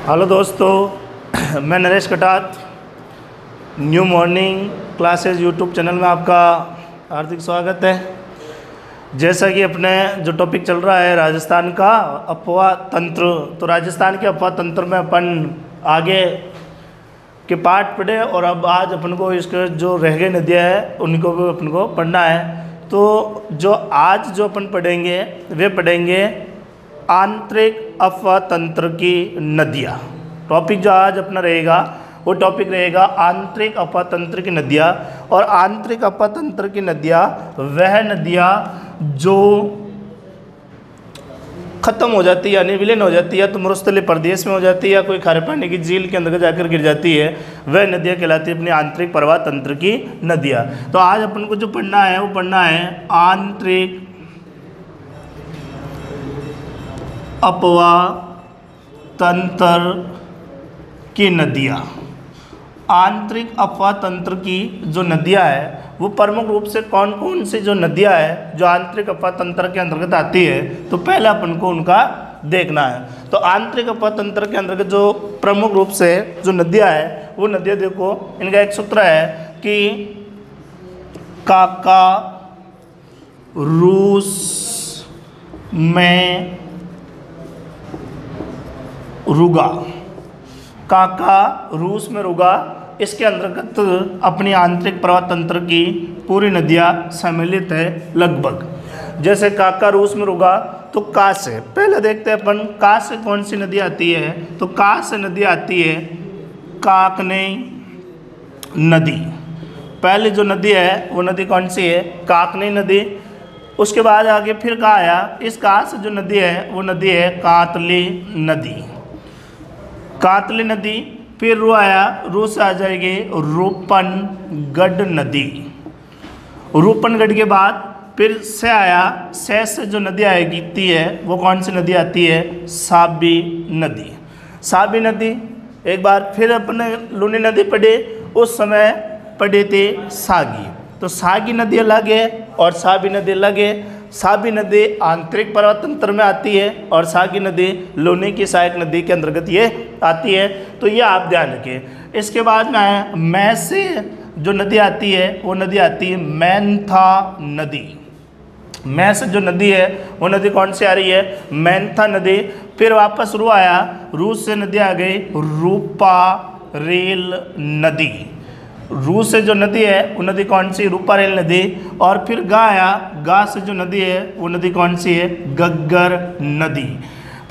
Hello दोस्तों, मैं नरेश कटात new morning classes YouTube channel में आपका हार्दिक स्वागत है। जैसा कि अपने जो टॉपिक चल रहा है राजस्थान का अफवाह तंत्र, तो राजस्थान के अफवाह तंत्र में अपन आगे के पाठ पढ़े और अब आज अपन को इसके जो रह गई नदियाँ हैं उनको भी अपन को पढ़ना है। तो जो आज जो अपन पढ़ेंगे वे पढ़ेंगे आंतरिक अफवाह तंत्र की नदियाँ। टॉपिक जो आज अपना रहेगा वो टॉपिक रहेगा आंतरिक अफवाह तंत्र की नदियाँ। और आंतरिक अफवाह तंत्र की नदियाँ वह नदियाँ जो ख़त्म हो जाती है यानी विलीन हो जाती है, या तो मरुस्थलीय प्रदेश में हो जाती है या कोई खारे पानी की झील के अंदर जाकर गिर जाती है, वह नदियाँ कहलाती है अपनी आंतरिक प्रवाह तंत्र की नदियाँ। तो आज अपन को जो पढ़ना है वो पढ़ना है आंतरिक अफवाह तंत्र की नदियाँ। आंतरिक अफवाह तंत्र की जो नदियाँ है वो प्रमुख रूप से कौन कौन सी जो नदियाँ है जो आंतरिक अफवाह तंत्र के अंतर्गत आती है, तो पहले अपन को उनका देखना है। तो आंतरिक अफवाह तंत्र के अंतर्गत जो प्रमुख रूप से जो नदियाँ है वो नदियाँ देखो, इनका एक सूत्र है कि काका रूस में रुगा। काका रूस में रुगा, इसके अंतर्गत अपनी आंतरिक प्रवाह तंत्र की पूरी नदियाँ सम्मिलित है लगभग। जैसे काका रूस में रुगा तो का से पहले देखते हैं अपन का से कौन सी नदी आती है, तो का से नदी आती है काकने नदी। पहली जो नदी है वो नदी कौन सी है, काकने नदी। उसके बाद आगे फिर का आया, इस का से जो नदी है वो नदी है कातली नदी। कातली नदी, फिर रू आया, रू से आ जाएगी रूपनगढ़ नदी। रूपनगढ़ के बाद फिर से आया, से जो नदी आएगी है वो कौन सी नदी आती है, साबी नदी। साबी नदी एक बार फिर अपने लूनी नदी पढ़े, उस समय पढ़े थे सागी। तो सागी नदी अलग है और साबी नदी अलग है। साबी नदी आंतरिक प्रवाह तंत्र में आती है और सागी नदी लूनी की सहायक नदी के अंतर्गत ये आती है, तो ये आप ध्यान रखें। इसके बाद में मैं से जो नदी आती है वो नदी आती है मैनथा नदी। मैं से जो नदी है वो नदी कौन सी आ रही है, मैनथा नदी। फिर वापस रू आया, रू से नदी आ गई रूपा रेल नदी। रू से जो नदी है वो नदी कौन सी, रूपा रेल नदी। और फिर गा आया, गा से जो नदी है वो नदी कौन सी है, गग्गर नदी।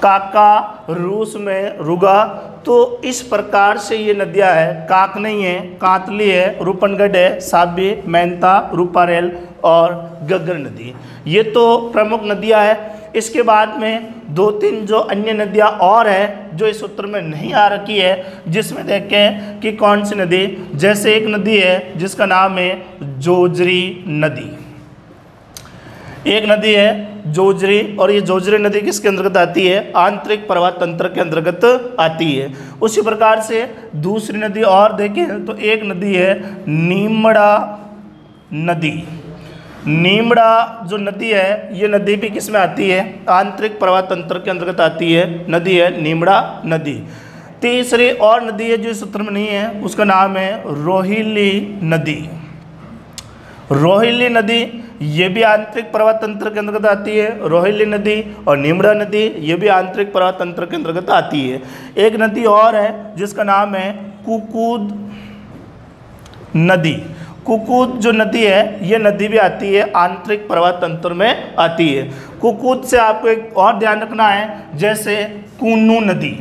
काका रूस में रुगा, तो इस प्रकार से ये नदियाँ है, काक नहीं है, कातली है, रूपनगढ़ है, साबी, मैनता, रूपा रेल और गग्गर नदी। ये तो प्रमुख नदियाँ है। इसके बाद में दो तीन जो अन्य नदियाँ और है जो इस सूत्र में नहीं आ रखी है, जिसमें देखें कि कौन सी नदी। जैसे एक नदी है जिसका नाम है जोजरी नदी। एक नदी है जोजरी, और ये जोजरी नदी किसके अंतर्गत आती है, आंतरिक प्रवाह तंत्र के अंतर्गत आती है। उसी प्रकार से दूसरी नदी और देखें तो एक नदी है नीमड़ा नदी। नीमड़ा जो नदी है ये नदी भी किस में आती है, आंतरिक प्रवाह तंत्र के अंतर्गत आती है, नदी है नीमड़ा नदी। तीसरी और नदी है जो इस सूत्र में नहीं है, उसका नाम है रोहिली नदी। रोहिली नदी ये भी आंतरिक प्रवाह तंत्र के अंतर्गत आती है, रोहिली नदी और नीमड़ा नदी ये भी आंतरिक प्रवाह तंत्र के अंतर्गत आती है। एक नदी और है जिसका नाम है कुकुद नदी। कुकुद जो नदी है ये नदी भी आती है, आंतरिक प्रवाह तंत्र में आती है। कुकुद से आपको एक और ध्यान रखना है, जैसे कूनू नदी।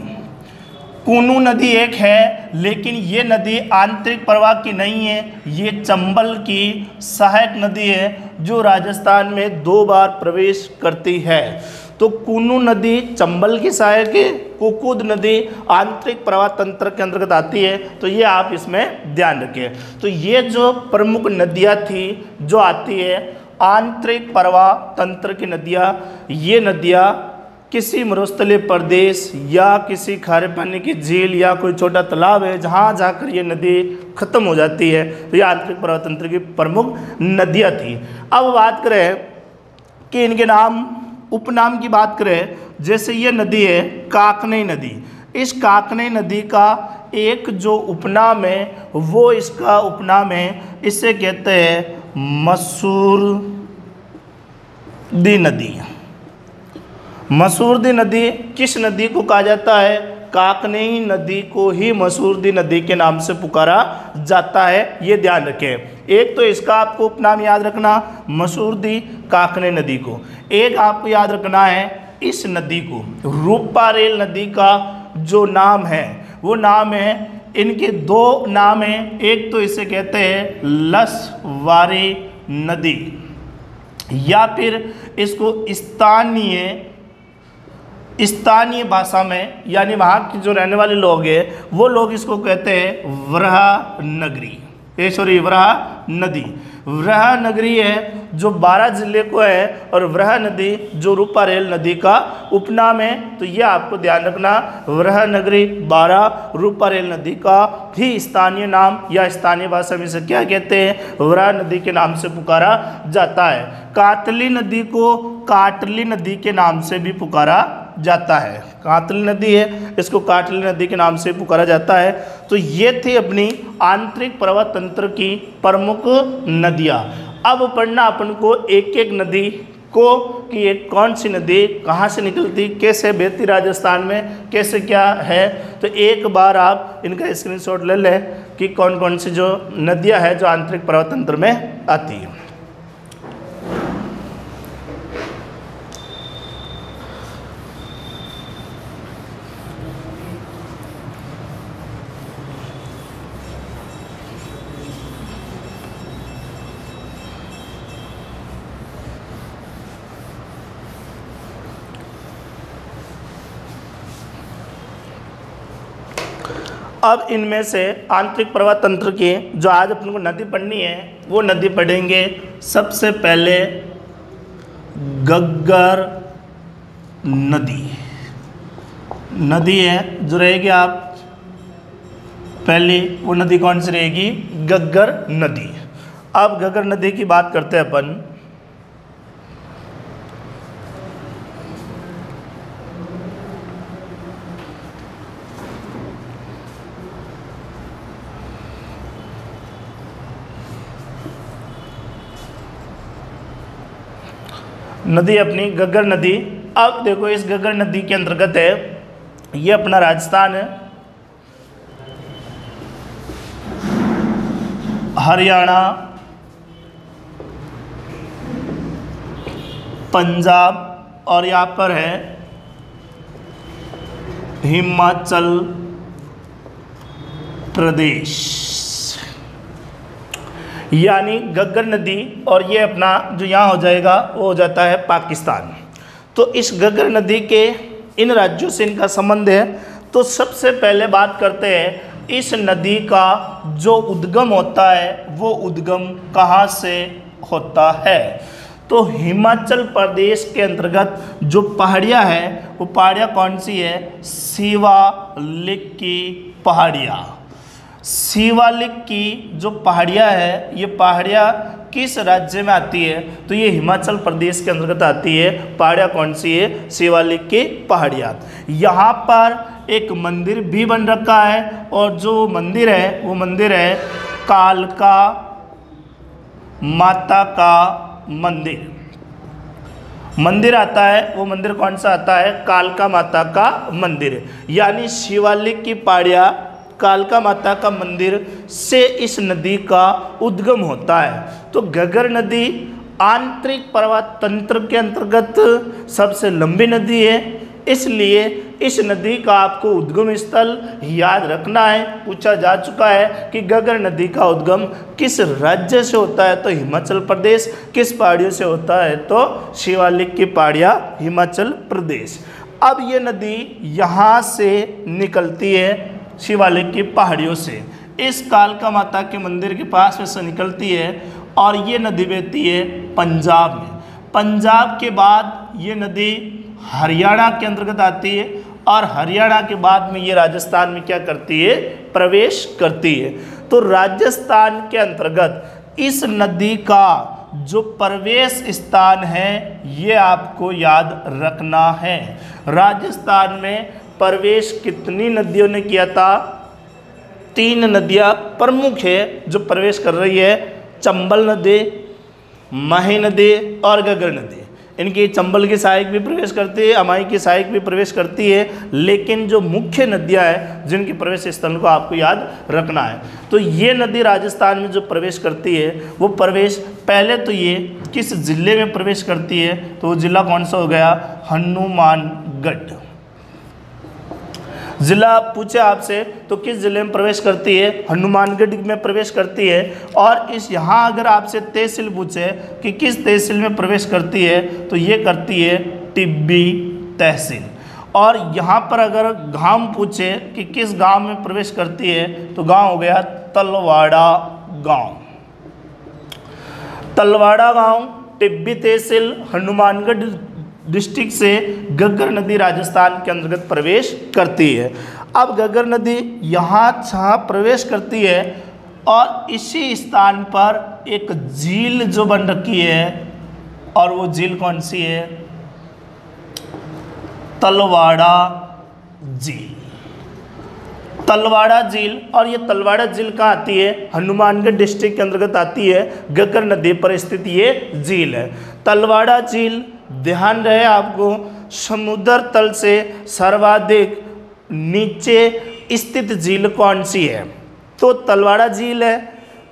कूनू नदी एक है लेकिन ये नदी आंतरिक प्रवाह की नहीं है, ये चंबल की सहायक नदी है जो राजस्थान में 2 बार प्रवेश करती है। तो कूनू नदी चंबल की सहायक है, कुकुद नदी आंतरिक प्रवाह तंत्र के अंतर्गत आती है, तो ये आप इसमें ध्यान रखें। तो ये जो प्रमुख नदियाँ थी जो आती है आंतरिक प्रवाह तंत्र की नदियाँ, ये नदियाँ किसी मरुस्थलीय प्रदेश या किसी खारे पानी की झील या कोई छोटा तालाब है जहाँ जाकर ये नदी खत्म हो जाती है, तो ये आंतरिक प्रवाह तंत्र की प्रमुख नदियाँ थी। अब बात करें कि इनके नाम उपनाम की बात करें, जैसे ये नदी है काकनी नदी। इस काकनी नदी का एक जो उपनाम है वो इसका उपनाम है, इसे कहते हैं मसूरदी नदी। मसूरदी नदी किस नदी को कहा जाता है? काकनी नदी को ही मसूरदी नदी के नाम से पुकारा जाता है, ये ध्यान रखें। एक तो इसका आपको उपनाम याद रखना मसूरदी काकनी नदी को, एक आपको याद रखना है इस नदी को रूपारेल नदी का जो नाम है वो नाम है, इनके दो नाम हैं, एक तो इसे कहते हैं लसवारी नदी या फिर इसको स्थानीय भाषा में यानी वहाँ के जो रहने वाले लोग हैं वो लोग इसको कहते हैं वराह नदी। वराह नगरी है जो 12 जिले को है और वराह नदी जो रूपारेल नदी का उपनाम है। तो ये आपको ध्यान रखना, वराह नगरी 12 रूपारेल नदी का भी स्थानीय नाम या स्थानीय भाषा में से क्या कहते हैं? वराह नदी के नाम से पुकारा जाता है। कातली नदी को काटली नदी के नाम से भी पुकारा जाता है। कातली नदी है, इसको काटली नदी के नाम से पुकारा जाता है। तो ये थी अपनी आंतरिक प्रवाह तंत्र की प्रमुख नदियाँ। अब पढ़ना अपन को एक एक नदी को कि एक कौन सी नदी कहाँ से निकलती, कैसे बहती राजस्थान में, कैसे क्या है। तो एक बार आप इनका स्क्रीनशॉट ले लें कि कौन कौन सी जो नदियाँ हैं जो आंतरिक प्रवाह तंत्र में आती हैं। अब इनमें से आंतरिक प्रवाह तंत्र की जो आज अपन को नदी पढ़नी है वो नदी पढ़ेंगे। सबसे पहले गग्गर नदी है जो रहेगी, आप पहली वो नदी कौन सी रहेगी? गग्गर नदी। अब गग्गर नदी की बात करते हैं अपन। नदी अपनी गग्गर नदी। अब देखो इस गग्गर नदी के अंतर्गत है ये अपना राजस्थान है, हरियाणा, पंजाब और यहाँ पर है हिमाचल प्रदेश, यानी गग्गर नदी। और ये अपना जो यहाँ हो जाएगा वो हो जाता है पाकिस्तान। तो इस गग्गर नदी के इन राज्यों से इनका संबंध है। तो सबसे पहले बात करते हैं इस नदी का जो उद्गम होता है वो उद्गम कहाँ से होता है? तो हिमाचल प्रदेश के अंतर्गत जो पहाड़ियाँ हैं वो पहाड़ियाँ कौन सी है? शिवालिक की पहाड़ियाँ। शिवालिक की जो पहाड़ियाँ है ये पहाड़ियाँ किस राज्य में आती है? तो ये हिमाचल प्रदेश के अंतर्गत आती है। पहाड़ियाँ कौन सी है? शिवालिक की पहाड़ियाँ। यहाँ पर एक मंदिर भी बन रखा है और जो मंदिर है वो मंदिर है कालका माता का मंदिर आता है। वो मंदिर कौन सा आता है? कालका माता का मंदिर। यानी शिवालिक की पहाड़ियाँ कालका माता का मंदिर से इस नदी का उद्गम होता है। तो गग्गर नदी आंतरिक प्रवाह तंत्र के अंतर्गत सबसे लंबी नदी है, इसलिए इस नदी का आपको उद्गम स्थल याद रखना है। पूछा जा चुका है कि गग्गर नदी का उद्गम किस राज्य से होता है? तो हिमाचल प्रदेश। किस पहाड़ियों से होता है? तो शिवालिक की पहाड़ियाँ, हिमाचल प्रदेश। अब ये नदी यहाँ से निकलती है शिवालिक की पहाड़ियों से, इस कालका माता के मंदिर के पास में से निकलती है और ये नदी बहती है पंजाब में। पंजाब के बाद ये नदी हरियाणा के अंतर्गत आती है और हरियाणा के बाद में ये राजस्थान में क्या करती है? प्रवेश करती है। तो राजस्थान के अंतर्गत इस नदी का जो प्रवेश स्थान है ये आपको याद रखना है। राजस्थान में प्रवेश कितनी नदियों ने किया था? 3 नदियाँ प्रमुख है जो प्रवेश कर रही है, चंबल नदी, माही नदी और घग्गर नदी। इनकी चंबल की सहायक भी प्रवेश करती है, अमाई की सहायक भी प्रवेश करती है, लेकिन जो मुख्य नदियां हैं जिनके प्रवेश स्थल को आपको याद रखना है। तो ये नदी राजस्थान में जो प्रवेश करती है वो प्रवेश पहले तो ये किस जिले में प्रवेश करती है, तो वो जिला कौन सा हो गया? हनुमानगढ़। जिला पूछे आपसे तो किस जिले में प्रवेश करती है? हनुमानगढ़ में प्रवेश करती है। और इस यहाँ अगर आपसे तहसील पूछे कि किस तहसील में प्रवेश करती है, तो ये करती है टिब्बी तहसील। और यहाँ पर अगर गांव पूछे कि किस गांव में प्रवेश करती है, तो गांव हो गया तलवाड़ा गांव। तलवाड़ा गांव टिब्बी तहसील हनुमानगढ़ डिस्ट्रिक्ट से घग्गर नदी राजस्थान के अंतर्गत प्रवेश करती है। अब घग्गर नदी यहाँ प्रवेश करती है और इसी स्थान पर एक झील जो बन रखी है, और वो झील कौन सी है? तलवाड़ा झील। तलवाड़ा झील। और ये तलवाड़ा झील कहाँ आती है? हनुमानगढ़ डिस्ट्रिक्ट के अंतर्गत आती है। घग्गर नदी पर स्थित ये झील है। तलवाड़ा झील, ध्यान रहे आपको, समुद्र तल से सर्वाधिक नीचे स्थित झील कौन सी है? तो तलवाड़ा झील है।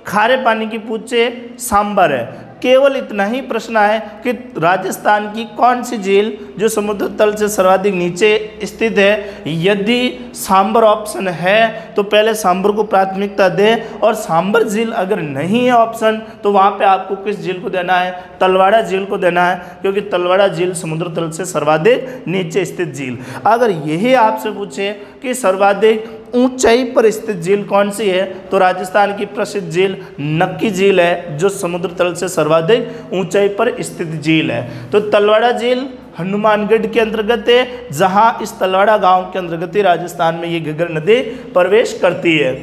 खारे पानी की पूछे सांबर है। केवल इतना ही प्रश्न है कि राजस्थान की कौन सी झील जो समुद्र तल से सर्वाधिक नीचे स्थित है। यदि सांबर ऑप्शन है तो पहले सांबर को प्राथमिकता दें, और सांबर झील अगर नहीं है ऑप्शन तो वहाँ पे आपको किस झील को देना है? तलवाड़ा झील को देना है, क्योंकि तलवाड़ा झील समुद्र तल से सर्वाधिक नीचे स्थित झील। अगर यही आपसे पूछे कि सर्वाधिक ऊंचाई पर स्थित झील कौन सी है, तो राजस्थान की प्रसिद्ध झील नक्की झील है, जो समुद्र तल से सर्वाधिक ऊंचाई पर स्थित झील है। तो तलवाड़ा झील हनुमानगढ़ के अंतर्गत है, जहां इस तलवाड़ा गांव के अंतर्गत ही राजस्थान में ये घग्गर नदी प्रवेश करती है।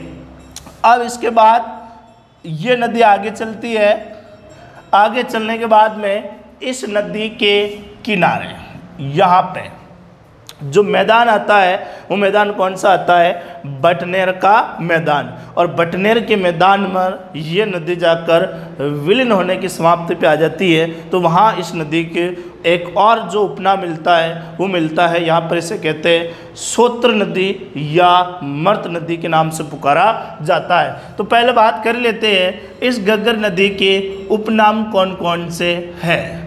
अब इसके बाद ये नदी आगे चलती है। आगे चलने के बाद में इस नदी के किनारे यहाँ पे जो मैदान आता है, वो मैदान कौन सा आता है? बटनेर का मैदान। और बटनेर के मैदान में ये नदी जाकर विलीन होने की समाप्ति पे आ जाती है। तो वहाँ इस नदी के एक और जो उपनाम मिलता है, वो मिलता है, यहाँ पर इसे कहते हैं सोत्र नदी या मर्त नदी के नाम से पुकारा जाता है। तो पहले बात कर लेते हैं इस घग्गर नदी के उपनाम कौन कौन से हैं।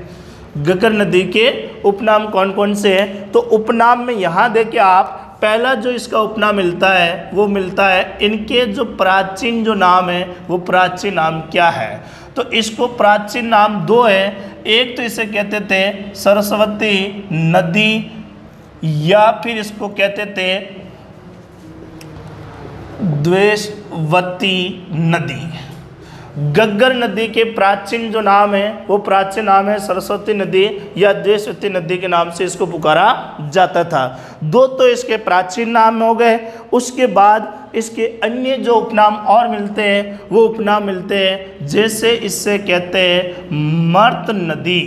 घग्गर नदी के उपनाम कौन कौन से हैं? तो उपनाम में यहाँ देखिए आप, पहला जो इसका उपनाम मिलता है वो मिलता है, इनके जो प्राचीन जो नाम है वो प्राचीन नाम क्या है? तो इसको प्राचीन नाम 2 है। एक तो इसे कहते थे सरस्वती नदी, या फिर इसको कहते थे द्वेषवती नदी। घग्गर नदी के प्राचीन जो नाम है वो प्राचीन नाम है सरस्वती नदी या द्वेषवती नदी के नाम से इसको पुकारा जाता था। 2 तो इसके प्राचीन नाम हो गए। उसके बाद इसके अन्य जो उपनाम और मिलते हैं वो उपनाम मिलते हैं, जैसे इससे कहते हैं मर्त नदी।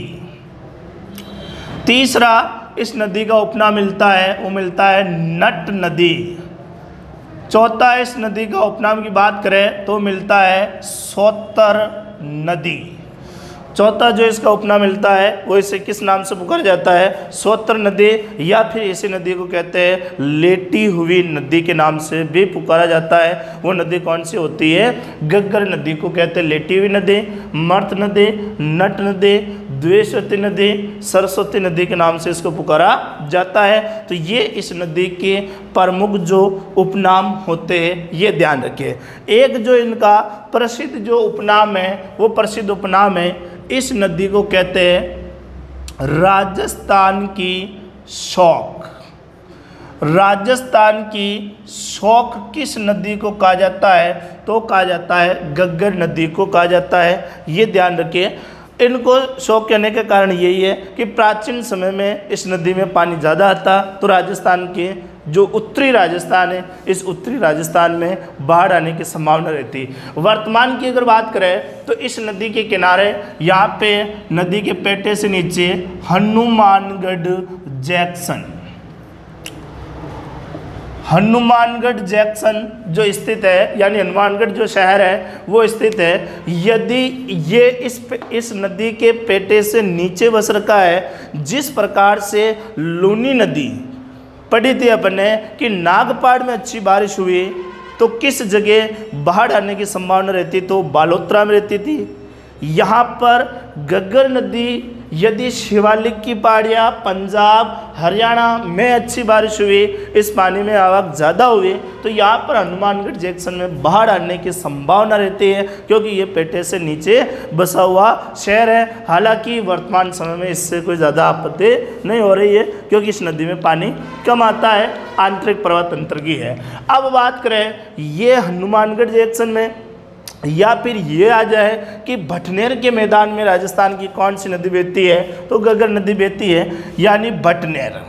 तीसरा इस नदी का उपनाम मिलता है वो मिलता है नट नदी। चौथा इस नदी का उपनाम की बात करें तो मिलता है सोतर नदी। चौथा जो इसका उपनाम मिलता है वो इसे किस नाम से पुकारा जाता है? सोतर नदी, या फिर इसी नदी को कहते हैं लेटी हुई नदी के नाम से भी पुकारा जाता है। वो नदी कौन सी होती है? घग्गर नदी को कहते हैं लेटी हुई नदी, मर्त नदी, नट नदी, द्वेषवती नदी, सरस्वती नदी के नाम से इसको पुकारा जाता है। तो ये इस नदी के प्रमुख जो उपनाम होते हैं ये ध्यान रखिए। एक जो इनका प्रसिद्ध जो उपनाम है वो प्रसिद्ध उपनाम है, इस नदी को कहते हैं राजस्थान की शौक। राजस्थान की शौक किस नदी को कहा जाता है? तो कहा जाता है घग्गर नदी को कहा जाता है। ये ध्यान रखिए। इनको शौक कहने का कारण यही है कि प्राचीन समय में इस नदी में पानी ज़्यादा आता, तो राजस्थान के जो उत्तरी राजस्थान है, इस उत्तरी राजस्थान में बाढ़ आने की संभावना रहती। वर्तमान की अगर बात करें तो इस नदी के किनारे यहाँ पे नदी के पेटे से नीचे हनुमानगढ़ जंक्शन, हनुमानगढ़ जंक्शन जो स्थित है, यानी हनुमानगढ़ जो शहर है वो स्थित है, यदि ये इस नदी के पेटे से नीचे बस रखा है, जिस प्रकार से लूनी नदी पढ़ी थी अपने कि नागपाड़ में अच्छी बारिश हुई तो किस जगह बाढ़ आने की संभावना रहती, तो बालोतरा में रहती थी। यहाँ पर घग्गर नदी यदि शिवालिक की पहाड़ियाँ पंजाब हरियाणा में अच्छी बारिश हुई, इस पानी में आवक ज़्यादा हुई, तो यहाँ पर हनुमानगढ़ जंक्शन में बाढ़ आने की संभावना रहती है, क्योंकि ये पेटे से नीचे बसा हुआ शहर है। हालांकि वर्तमान समय में इससे कोई ज़्यादा आपत्ति नहीं हो रही है, क्योंकि इस नदी में पानी कम आता है, आंतरिक प्रवाह तंत्र की है। अब बात करें ये हनुमानगढ़ जंक्शन में, या फिर ये आ जाए कि भटनेर के मैदान में राजस्थान की कौन सी नदी बहती है, तो घग्गर नदी बहती है, यानी भटनेर।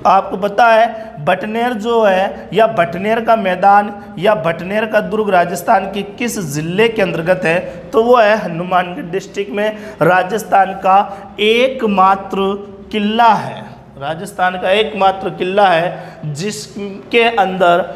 आपको पता है भटनेर जो है, या भटनेर का मैदान या भटनेर का दुर्ग राजस्थान के किस जिले के अंतर्गत है, तो वो है हनुमानगढ़ डिस्ट्रिक्ट में। राजस्थान का एकमात्र किला है, राजस्थान का एकमात्र किला है जिसके अंदर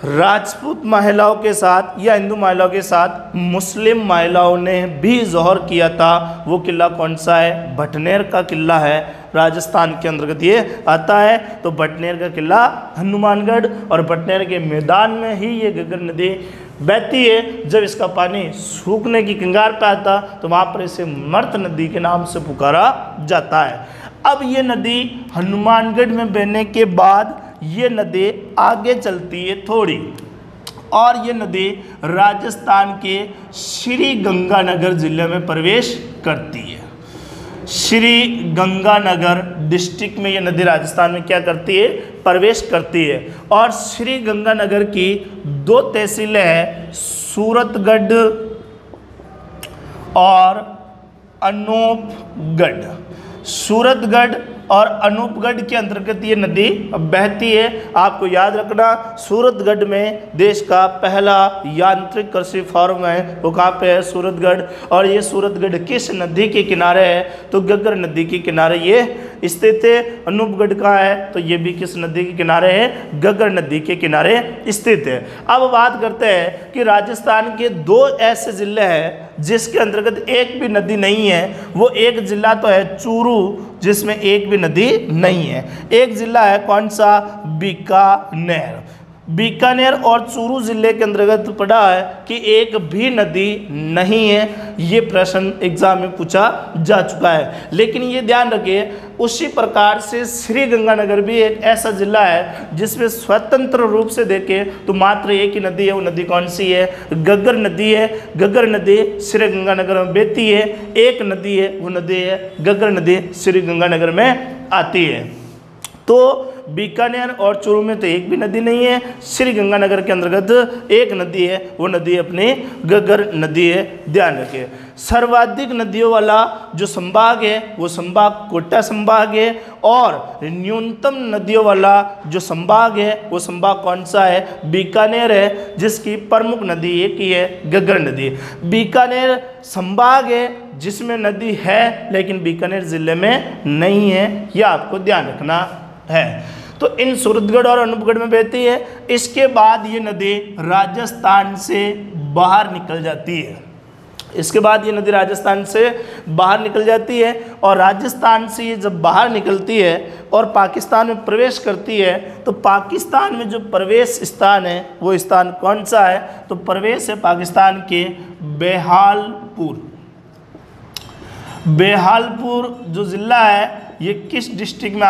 राजपूत महिलाओं के साथ या हिंदू महिलाओं के साथ मुस्लिम महिलाओं ने भी जोहर किया था। वो किला कौन सा है? भटनेर का किला है, राजस्थान के अंतर्गत ये आता है। तो भटनेर का किला हनुमानगढ़, और भटनेर के मैदान में ही ये घग्गर नदी बहती है। जब इसका पानी सूखने की कगार पर आता तो वहाँ पर इसे मर्त नदी के नाम से पुकारा जाता है। अब ये नदी हनुमानगढ़ में बहने के बाद ये नदी आगे चलती है थोड़ी, और ये नदी राजस्थान के श्री गंगानगर जिले में प्रवेश करती है। श्री गंगानगर डिस्ट्रिक्ट में ये नदी राजस्थान में क्या करती है? प्रवेश करती है। और श्री गंगानगर की दो तहसीलें हैं, सूरतगढ़ और अनूपगढ़। सूरतगढ़ और अनूपगढ़ के अंतर्गत ये नदी बहती है। आपको याद रखना, सूरतगढ़ में देश का पहला यांत्रिक कृषि फार्म है, वो कहाँ पे है? सूरतगढ़। और ये सूरतगढ़ किस नदी के किनारे है? तो घग्गर नदी के किनारे ये स्थित है। अनूपगढ़ कहाँ है? तो ये भी किस नदी के किनारे है? घग्गर नदी के किनारे स्थित है। अब बात करते हैं कि राजस्थान के दो ऐसे जिले हैं जिसके अंतर्गत एक भी नदी नहीं है। वो एक जिला तो है चूरू, जिसमें एक भी नदी नहीं है। एक जिला है कौन सा? बीकानेर। बीकानेर और चूरू जिले के अंतर्गत पड़ा है कि एक भी नदी नहीं है। ये प्रश्न एग्जाम में पूछा जा चुका है। लेकिन ये ध्यान रखिए, उसी प्रकार से श्री गंगानगर भी एक ऐसा जिला है जिसमें स्वतंत्र रूप से देखें तो मात्र एक ही नदी है। वो नदी कौन सी है? घग्गर नदी है। घग्गर नदी श्री गंगानगर में बहती है। एक नदी है, वो नदी है घग्गर नदी, श्री गंगानगर में आती है। तो बीकानेर और चूरू में तो एक भी नदी नहीं है। श्री गंगानगर के अंतर्गत एक नदी है, वो नदी अपनी घग्गर नदी है, ध्यान रखिए। सर्वाधिक नदियों वाला जो संभाग है वो संभाग कोटा संभाग है, और न्यूनतम नदियों वाला जो संभाग है वो संभाग कौन सा है? बीकानेर है, जिसकी प्रमुख नदी एक ही है, घग्गर नदी। बीकानेर संभाग है जिसमें नदी है, लेकिन बीकानेर जिले में नहीं है, यह आपको ध्यान रखना है। तो इन सूरतगढ़ और अनूपगढ़ में बहती है। इसके बाद ये नदी राजस्थान से बाहर निकल जाती है। इसके बाद ये नदी राजस्थान से बाहर निकल जाती है, और राजस्थान से ये जब बाहर निकलती है और पाकिस्तान में प्रवेश करती है, तो पाकिस्तान में जो प्रवेश स्थान है वो स्थान कौन सा है? तो प्रवेश है पाकिस्तान के बेहालपुर। बेहालपुर जो ज़िला है ये किस डिस्ट्रिक्ट में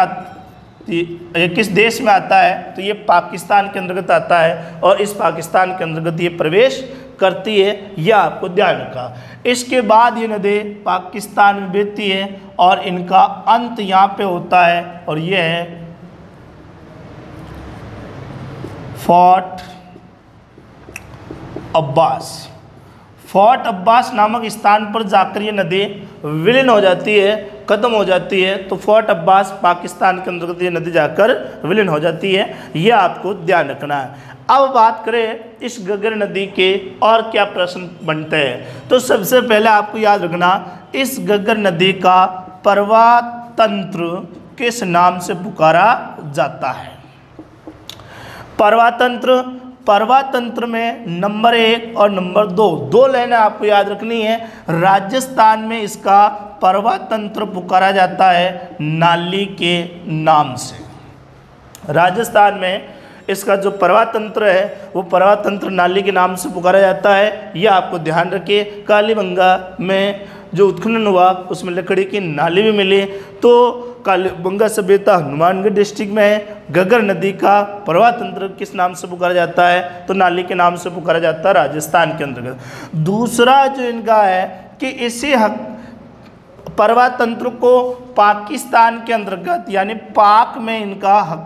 ये किस देश में आता है? तो ये पाकिस्तान के अंतर्गत आता है, और इस पाकिस्तान के अंतर्गत ये प्रवेश करती है, यह आपको ध्यान रखा। इसके बाद ये नदी पाकिस्तान में बहती है, और इनका अंत यहाँ पे होता है, और ये है फोर्ट अब्बास। फोर्ट अब्बास नामक स्थान पर जाकर ये नदी विलीन हो जाती है, खत्म हो जाती है। तो फोर्ट अब्बास पाकिस्तान के अंतर्गत ये नदी जाकर विलीन हो जाती है, यह आपको ध्यान रखना है। अब बात करें इस घग्गर नदी के और क्या प्रश्न बनते हैं, तो सबसे पहले आपको याद रखना, इस घग्गर नदी का प्रवाह तंत्र किस नाम से पुकारा जाता है? परवातंत्र, परवातंत्र में नंबर 1 और नंबर 2, दो लाइनें आपको याद रखनी है। राजस्थान में इसका परवातंत्र पुकारा जाता है नाली के नाम से। राजस्थान में इसका जो परवातंत्र है वो परवातंत्र नाली के नाम से पुकारा जाता है। यह आपको ध्यान रखिए। कालीबंगा में जो उत्खनन हुआ उसमें लकड़ी की नाली भी मिली। तो कालीबंगा सभ्यता हनुमानगढ़ डिस्ट्रिक्ट में है। घग्गर नदी का परवातंत्र किस नाम से पुकारा जाता है? तो नाली के नाम से पुकारा जाता है राजस्थान के अंतर्गत। दूसरा जो इनका है कि इसी परवातंत्र को पाकिस्तान के अंतर्गत यानी पाक में इनका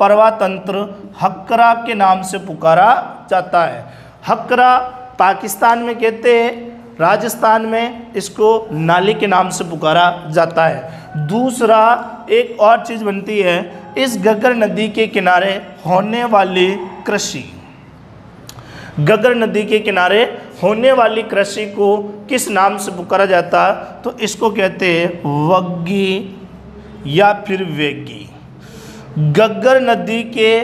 परवातंत्र हक्करा के नाम से पुकारा जाता है। हक्करा पाकिस्तान में कहते हैं, राजस्थान में इसको नाली के नाम से पुकारा जाता है। दूसरा एक और चीज़ बनती है, इस घग्गर नदी के किनारे होने वाली कृषि, घग्गर नदी के किनारे होने वाली कृषि को किस नाम से पुकारा जाता? तो इसको कहते हैं वग्गी या फिर वेगी। घग्गर नदी के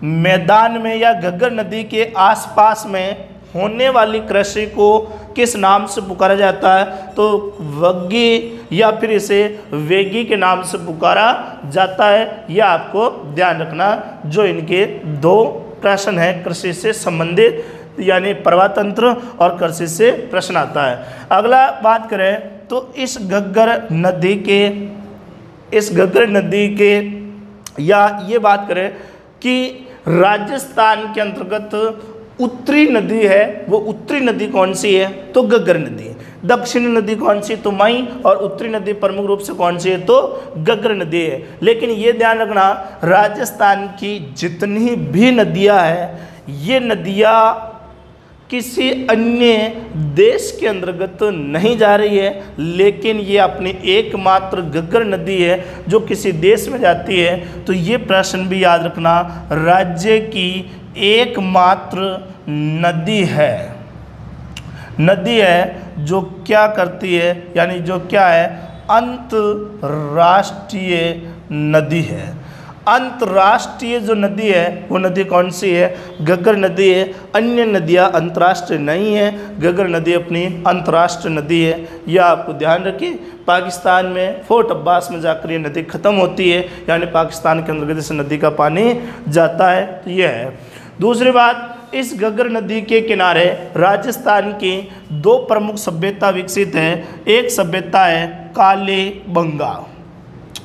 मैदान में या घग्गर नदी के आसपास में होने वाली कृषि को किस नाम से पुकारा जाता है? तो वग्गी या फिर इसे वेगी के नाम से पुकारा जाता है। यह आपको ध्यान रखना। जो इनके दो प्रश्न हैं कृषि से संबंधित, यानी परवातंत्र और कृषि से प्रश्न आता है। अगला बात करें तो इस घग्गर नदी के या ये बात करें कि राजस्थान के अंतर्गत उत्तरी नदी है, वो उत्तरी नदी कौन सी है? तो घग्गर नदी। दक्षिणी नदी कौन सी? तो मई। और उत्तरी नदी प्रमुख रूप से कौन सी है? तो घग्गर नदी है। लेकिन ये ध्यान रखना, राजस्थान की जितनी भी नदियां हैं ये नदियां किसी अन्य देश के अंतर्गत नहीं जा रही है, लेकिन ये अपनी एकमात्र घग्गर नदी है जो किसी देश में जाती है। तो ये प्रश्न भी याद रखना, राज्य की एकमात्र नदी है जो क्या करती है, यानी जो क्या है, अंतर्राष्ट्रीय नदी है। अंतर्राष्ट्रीय जो नदी है वो नदी कौन सी है? घग्गर नदी है। अन्य नदियाँ अंतर्राष्ट्रीय नहीं है, घग्गर नदी अपनी अंतर्राष्ट्रीय नदी है। यह आपको ध्यान रखिए। पाकिस्तान में फोर्ट अब्बास में जाकर ये नदी ख़त्म होती है, यानी पाकिस्तान के अंतर्गत इस नदी का पानी जाता है। तो यह है। दूसरी बात, इस घग्गर नदी के किनारे राजस्थान की दो प्रमुख सभ्यता विकसित है। एक सभ्यता है कालीबंगा।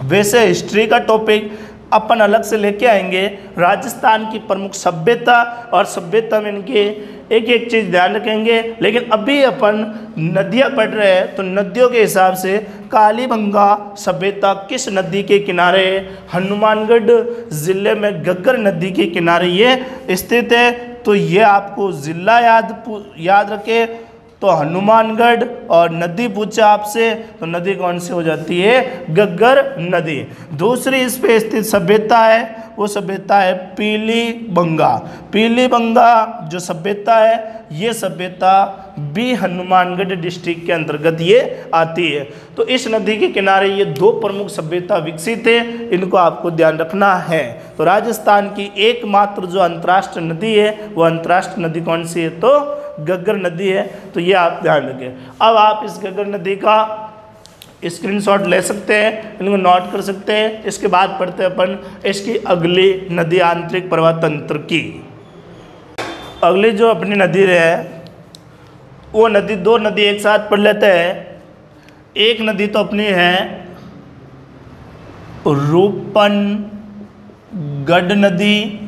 वैसे हिस्ट्री का टॉपिक अपन अलग से लेके आएंगे। राजस्थान की प्रमुख सभ्यता और सभ्यता में इनके एक एक चीज़ ध्यान रखेंगे। लेकिन अभी अपन नदियाँ पढ़ रहे हैं, तो नदियों के हिसाब से कालीबंगा सभ्यता किस नदी के किनारे है? हनुमानगढ़ ज़िले में घग्गर नदी के किनारे ये स्थित है। तो ये आपको ज़िला याद रखे। तो हनुमानगढ़ और नदी पूछा आपसे, तो नदी कौन सी हो जाती है? घग्गर नदी। दूसरी इस पे स्थित सभ्यता है वो सभ्यता है पीलीबंगा। पीलीबंगा जो सभ्यता है ये सभ्यता भी हनुमानगढ़ डिस्ट्रिक्ट के अंतर्गत ये आती है। तो इस नदी के किनारे ये दो प्रमुख सभ्यता विकसित है, इनको आपको ध्यान रखना है। तो राजस्थान की एकमात्र जो अंतर्राष्ट्रीय नदी है वो अंतर्राष्ट्रीय नदी कौन सी है? तो घग्गर नदी है। तो ये आप ध्यान रखें। अब आप इस घग्गर नदी का स्क्रीनशॉट ले सकते हैं, इनको नोट कर सकते हैं। इसके बाद पढ़ते हैं अपन इसकी अगली नदी आंतरिक प्रवाहतंत्र की। अगली जो अपनी नदी है वो नदी, दो नदी एक साथ पढ़ लेते हैं। एक नदी तो अपनी है रूपनगढ़ नदी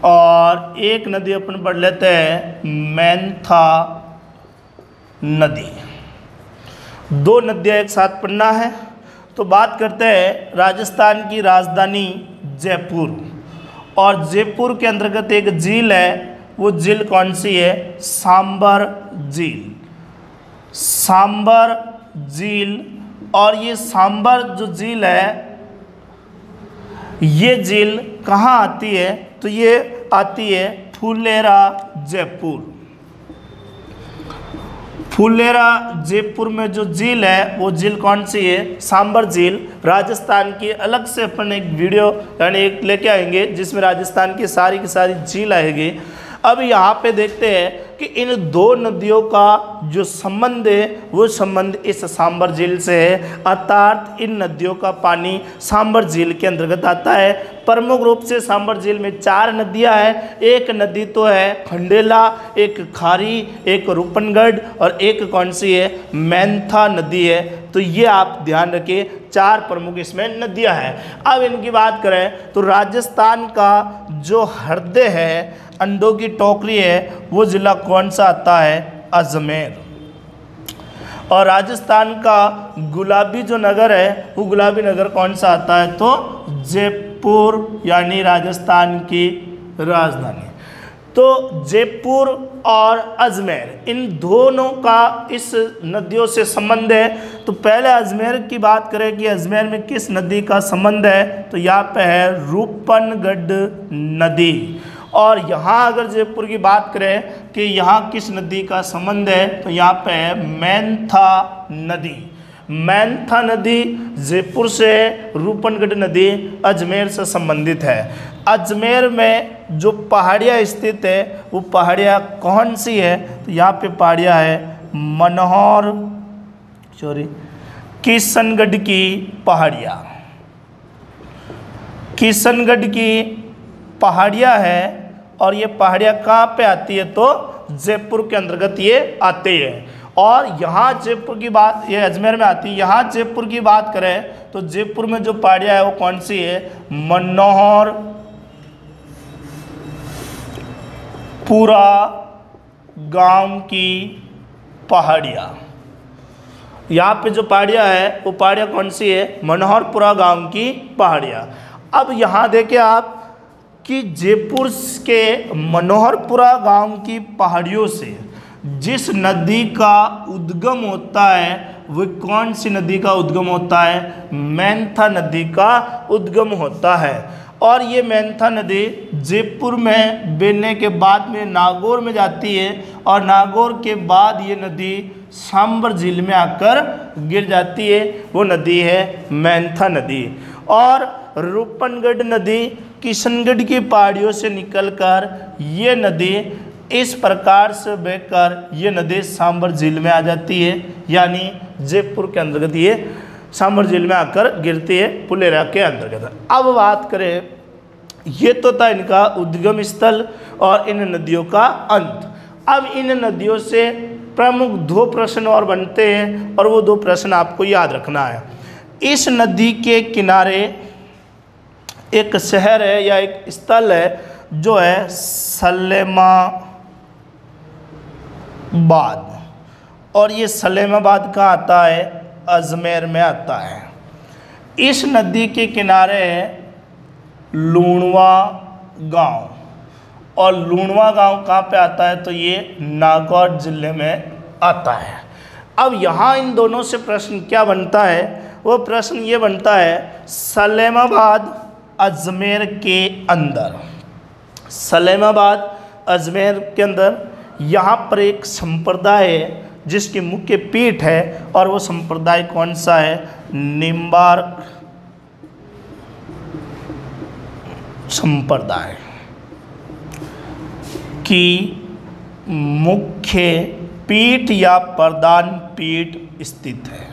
और एक नदी अपन पढ़ लेते हैं मैनथा नदी। दो नदियाँ एक साथ पढ़ना है। तो बात करते हैं राजस्थान की राजधानी जयपुर, और जयपुर के अंतर्गत एक झील है, वो झील कौन सी है? सांबर झील। सांबर झील। और ये सांबर जो झील है ये झील कहाँ आती है? तो ये आती है फुलेरा जयपुर। फुलेरा जयपुर में जो झील है वो झील कौन सी है? सांबर झील। राजस्थान की अलग से अपन एक वीडियो यानी एक लेके आएंगे जिसमें राजस्थान की सारी झील आएगी। अब यहाँ पे देखते हैं कि इन दो नदियों का जो संबंध है वो संबंध इस सांबर झील से है, अर्थात इन नदियों का पानी सांबर झील के अंतर्गत आता है। प्रमुख रूप से सांबर झील में 4 नदियां हैं। एक नदी तो है खंडेला, एक खारी, एक रूपनगढ़ और एक कौन सी है? मैंथा नदी है। तो ये आप ध्यान रखिए, 4 प्रमुख इसमें नदियां हैं। अब इनकी बात करें तो राजस्थान का जो हृदय है, अंडों की टोकरी है, वो ज़िला कौन सा आता है? अजमेर। और राजस्थान का गुलाबी जो नगर है वो गुलाबी नगर कौन सा आता है? तो जयपुर, यानी राजस्थान की राजधानी। तो जयपुर और अजमेर इन दोनों का इस नदियों से संबंध है। तो पहले अजमेर की बात करें कि अजमेर में किस नदी का संबंध है, तो यहाँ पे है रूपनगढ़ नदी। और यहाँ अगर जयपुर की बात करें कि यहाँ किस नदी का संबंध है, तो यहाँ पे है मैंथा नदी। मैंथा नदी जयपुर से, रूपनगढ़ नदी अजमेर से संबंधित है। अजमेर में जो पहाड़ियाँ स्थित है वो पहाड़ियाँ कौन सी है? तो यहाँ पे पहाड़ियाँ है किशनगढ़ की पहाड़ियाँ। किशनगढ़ की पहाड़ियाँ है और ये पहाड़ियाँ कहाँ पे आती है? तो जयपुर के अंतर्गत ये आते हैं। और यहाँ जयपुर की बात, ये अजमेर में आती है। यहाँ जयपुर की बात करें तो जयपुर में जो पहाड़ियाँ है वो कौन सी है? मनोहर पुरा गांव की पहाड़ियाँ। यहाँ पे जो पहाड़ियाँ है वो पहाड़ियाँ कौन सी है? मनोहरपुरा गांव की पहाड़ियाँ। अब यहाँ देखिए आप कि जयपुर के मनोहरपुरा गांव की पहाड़ियों से जिस नदी का उद्गम होता है वो कौन सी नदी का उद्गम होता है? मैंथा नदी का उद्गम होता है। और ये मैंथा नदी जयपुर में बेलने के बाद में नागौर में जाती है और नागौर के बाद ये नदी सांबर झील में आकर गिर जाती है। वो नदी है मैंथा नदी। और रूपनगढ़ नदी किशनगढ़ की पहाड़ियों से निकलकर ये नदी इस प्रकार से बहकर ये नदी सांबर झील में आ जाती है, यानी जयपुर के अंतर्गत ये सांबर झील में आकर गिरती है फुलेरा के अंतर्गत। अब बात करें, ये तो था इनका उद्गम स्थल और इन नदियों का अंत। अब इन नदियों से प्रमुख 2 प्रश्न और बनते हैं और वो 2 प्रश्न आपको याद रखना है। इस नदी के किनारे एक शहर है या एक स्थल है जो है सलेमाबाद, और ये सलेमाबाद कहाँ आता है? अजमेर में आता है। इस नदी के किनारे है लूणवा गांव, और लूणवा गांव कहाँ पे आता है? तो ये नागौर जिले में आता है। अब यहाँ इन दोनों से प्रश्न क्या बनता है? वो प्रश्न ये बनता है, सलेमाबाद अजमेर के अंदर, सलेमाबाद अजमेर के अंदर यहाँ पर एक संप्रदाय है जिसकी मुख्य पीठ है, और वो संप्रदाय कौन सा है? निम्बार्क संप्रदाय की मुख्य पीठ या प्रधान पीठ स्थित है।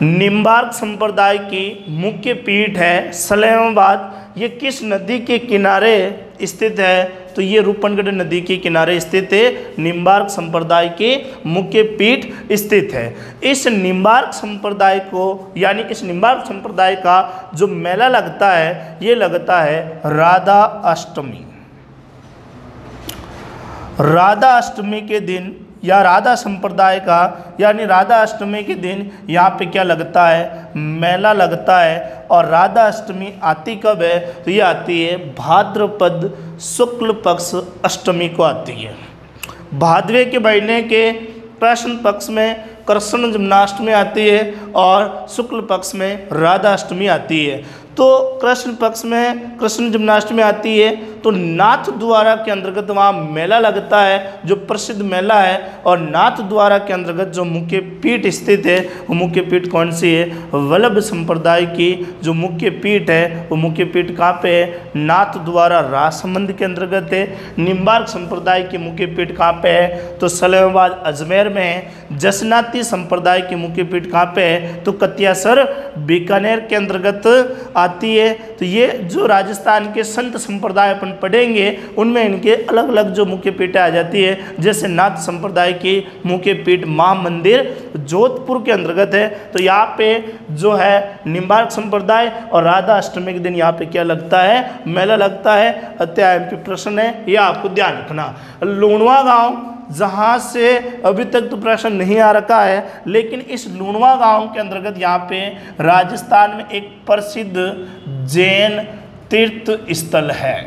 निम्बार्क संप्रदाय की मुख्य पीठ है सलेमाबाद। ये किस नदी के किनारे स्थित है? तो ये रूपनगढ़ नदी के किनारे स्थित है। निम्बार्क संप्रदाय की मुख्य पीठ स्थित है। इस निम्बार्क संप्रदाय को, यानी इस निम्बार्क संप्रदाय का जो मेला लगता है ये लगता है राधा अष्टमी। राधा अष्टमी के दिन या राधा संप्रदाय का, यानी राधा अष्टमी के दिन यहाँ पे क्या लगता है? मेला लगता है। और राधा अष्टमी आती कब है? तो ये आती है भाद्रपद शुक्ल पक्ष अष्टमी को आती है। भादवे के महीने के कृष्ण पक्ष में कृष्ण जन्माष्टमी आती है और शुक्ल पक्ष में राधा अष्टमी आती है। तो कृष्ण पक्ष में कृष्ण जन्माष्टमी आती है तो नाथ द्वारा के अंतर्गत वहाँ मेला लगता है, जो प्रसिद्ध मेला है। और नाथ द्वारा के अंतर्गत जो मुख्य पीठ स्थित है, वो मुख्य पीठ कौन सी है? वल्लभ संप्रदाय की जो मुख्य पीठ है, वो मुख्य पीठ कहाँ पे है? नाथ द्वारा राजसमंद के अंतर्गत है। निम्बार्क संप्रदाय की मुख्य पीठ कहाँ पे है? तो सलेमाबाद अजमेर में है। जसनाती संप्रदाय की मुख्य पीठ कहाँ पे है? तो कतियासर बीकानेर के अंतर्गत आती है। तो ये जो राजस्थान के संत संप्रदाय अपन पढ़ेंगे, उनमें इनके अलग अलग जो मुख्य पीठें आ जाती है। जैसे नाथ संप्रदाय की मुख्य पीठ महा मंदिर जोधपुर के अंतर्गत है। तो यहाँ पे जो है निम्बार्क संप्रदाय, और राधा अष्टमी के दिन यहाँ पे क्या लगता है? मेला लगता है। अत्या एमपी प्रश्न है, ये आपको ध्यान रखना। लूणवा गांव, जहाँ से अभी तक तो प्रश्न नहीं आ रखा है, लेकिन इस लूणवा गांव के अंतर्गत यहाँ पे राजस्थान में एक प्रसिद्ध जैन तीर्थ स्थल है।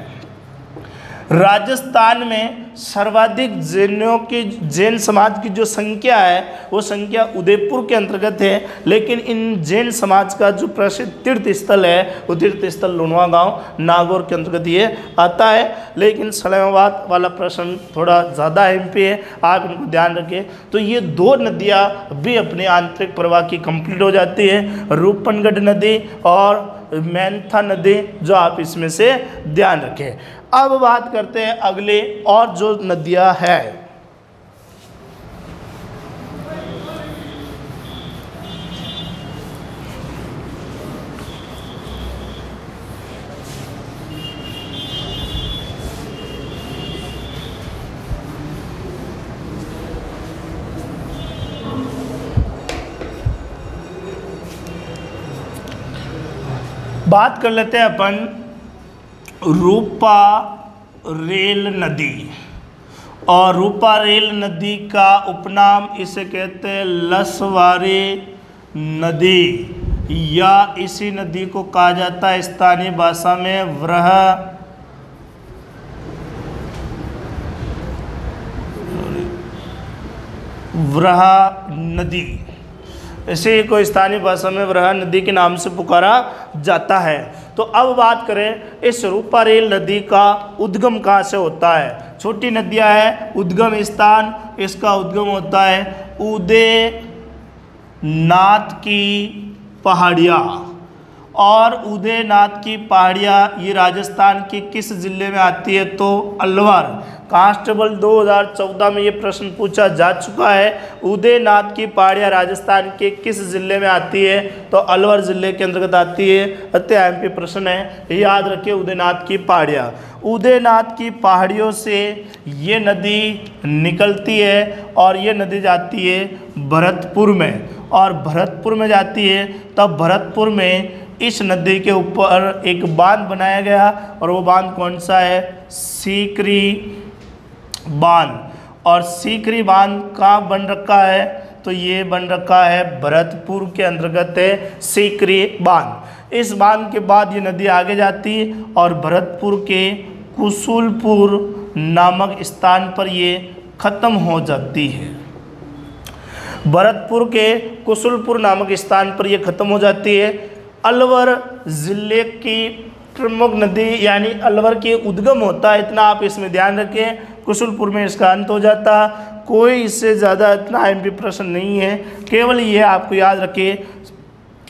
राजस्थान में सर्वाधिक जैनों की, जैन समाज की जो संख्या है, वो संख्या उदयपुर के अंतर्गत है। लेकिन इन जैन समाज का जो प्रसिद्ध तीर्थ स्थल है, वो तीर्थ स्थल लूणवा गांव नागौर के अंतर्गत ये आता है। लेकिन सलेमाबाद वाला प्रश्न थोड़ा ज़्यादा एमपी है, आप इनको ध्यान रखें। तो ये दो नदियाँ भी अपने आंतरिक प्रवाह की कंप्लीट हो जाती है, रूपनगढ़ नदी और मेंथा नदी, जो आप इसमें से ध्यान रखें। अब बात करते हैं अगले और जो नदियां हैं। बात कर लेते हैं अपन रूपा रेल नदी। और रूपा रेल नदी का उपनाम इसे कहते हैं लसवारी नदी, या इसी नदी को कहा जाता है स्थानीय भाषा में वराह नदी। इसे को स्थानीय भाषा में वराह नदी के नाम से पुकारा जाता है। तो अब बात करें इस रूपा रेल नदी का उद्गम कहाँ से होता है। छोटी नदियाँ है, उद्गम स्थान इसका उद्गम होता है उदयनाथ की पहाड़ियाँ। और उदयनाथ की पहाड़ियाँ ये राजस्थान के किस जिले में आती है? तो अलवर। कांस्टेबल 2014 में ये प्रश्न पूछा जा चुका है। उदयनाथ की पहाड़ियाँ राजस्थान के किस जिले में आती है? तो अलवर जिले के अंतर्गत आती है। अत्या एमपी प्रश्न है, याद रखिए उदयनाथ की पहाड़ियाँ। उदयनाथ की पहाड़ियों से ये नदी निकलती है और ये नदी जाती है भरतपुर में, और भरतपुर में जाती है तब भरतपुर में इस नदी के ऊपर एक बांध बनाया गया, और वो बांध कौन सा है? सीकरी बांध। और सीकरी बांध कहाँ बन रखा है? तो ये बन रखा है भरतपुर के अंतर्गत है सीकरी बांध। इस बांध के बाद ये नदी आगे जाती है और भरतपुर के कुसुलपुर नामक स्थान पर ये खत्म हो जाती है। भरतपुर के कुसुलपुर नामक स्थान पर ये खत्म हो जाती है। अलवर जिले की प्रमुख नदी यानी अलवर के उद्गम होता है, इतना आप इसमें ध्यान रखें। कुसुलपुर में इसका अंत हो जाता। कोई इससे ज़्यादा इतना एमपी प्रश्न नहीं है, केवल ये आपको याद रखें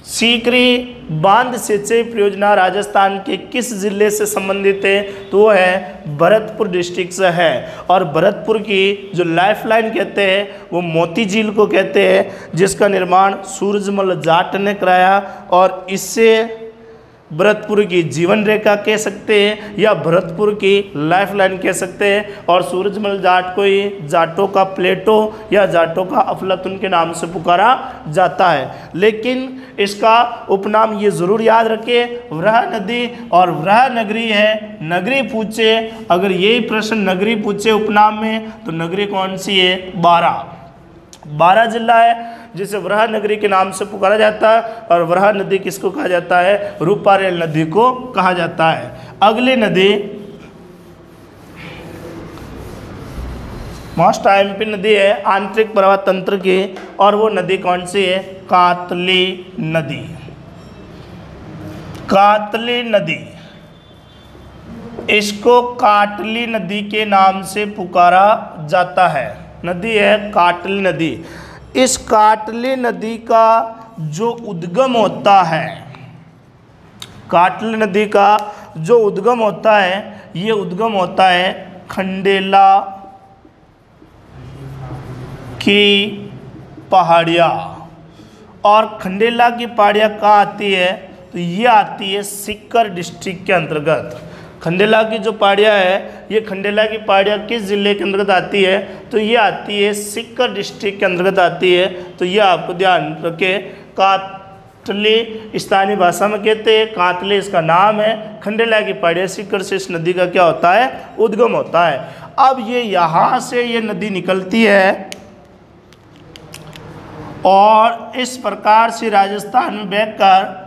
सीकरी बांध सिंचाई परियोजना राजस्थान के किस जिले से संबंधित है? तो वो है भरतपुर डिस्ट्रिक्ट से है। और भरतपुर की जो लाइफलाइन कहते हैं वो मोती झील को कहते हैं, जिसका निर्माण सूरजमल जाट ने कराया। और इससे भरतपुर की जीवन रेखा कह सकते हैं या भरतपुर की लाइफलाइन कह सकते हैं। और सूरजमल जाट को ही जाटों का प्लेटो या जाटों का अफलातून के नाम से पुकारा जाता है। लेकिन इसका उपनाम ये ज़रूर याद रखें वराह नदी, और वराह नगरी है। नगरी पूछे, अगर यही प्रश्न नगरी पूछे उपनाम में, तो नगरी कौन सी है? बारा जिला है जिसे वराह नगरी के नाम से पुकारा जाता है। और वराह नदी किसको कहा जाता है? रूपा रेल नदी को कहा जाता है। अगली नदी मोस्ट एमपी नदी है आंतरिक प्रवाह तंत्र की, और वो नदी कौन सी है? कातली नदी। कातली नदी इसको काटली नदी के नाम से पुकारा जाता है। नदी है काटली नदी। इस काटली नदी का जो उद्गम होता है, काटली नदी का जो उद्गम होता है, ये उद्गम होता है खंडेला की पहाड़ियाँ। और खंडेला की पहाड़ियाँ कहाँ आती है? तो ये आती है सीकर डिस्ट्रिक्ट के अंतर्गत। खंडेला की जो पहाड़ियाँ है, ये खंडेला की पहाड़ियाँ किस ज़िले के अंतर्गत आती है? तो ये आती है सीकर डिस्ट्रिक्ट के अंतर्गत आती है। तो ये आपको ध्यान रखें, कातली स्थानीय भाषा में कहते हैं, कातली इसका नाम है। खंडेला की पहाड़ियाँ सीकर से इस नदी का क्या होता है? उद्गम होता है। अब ये यहाँ से ये नदी निकलती है और इस प्रकार से राजस्थान में बहकर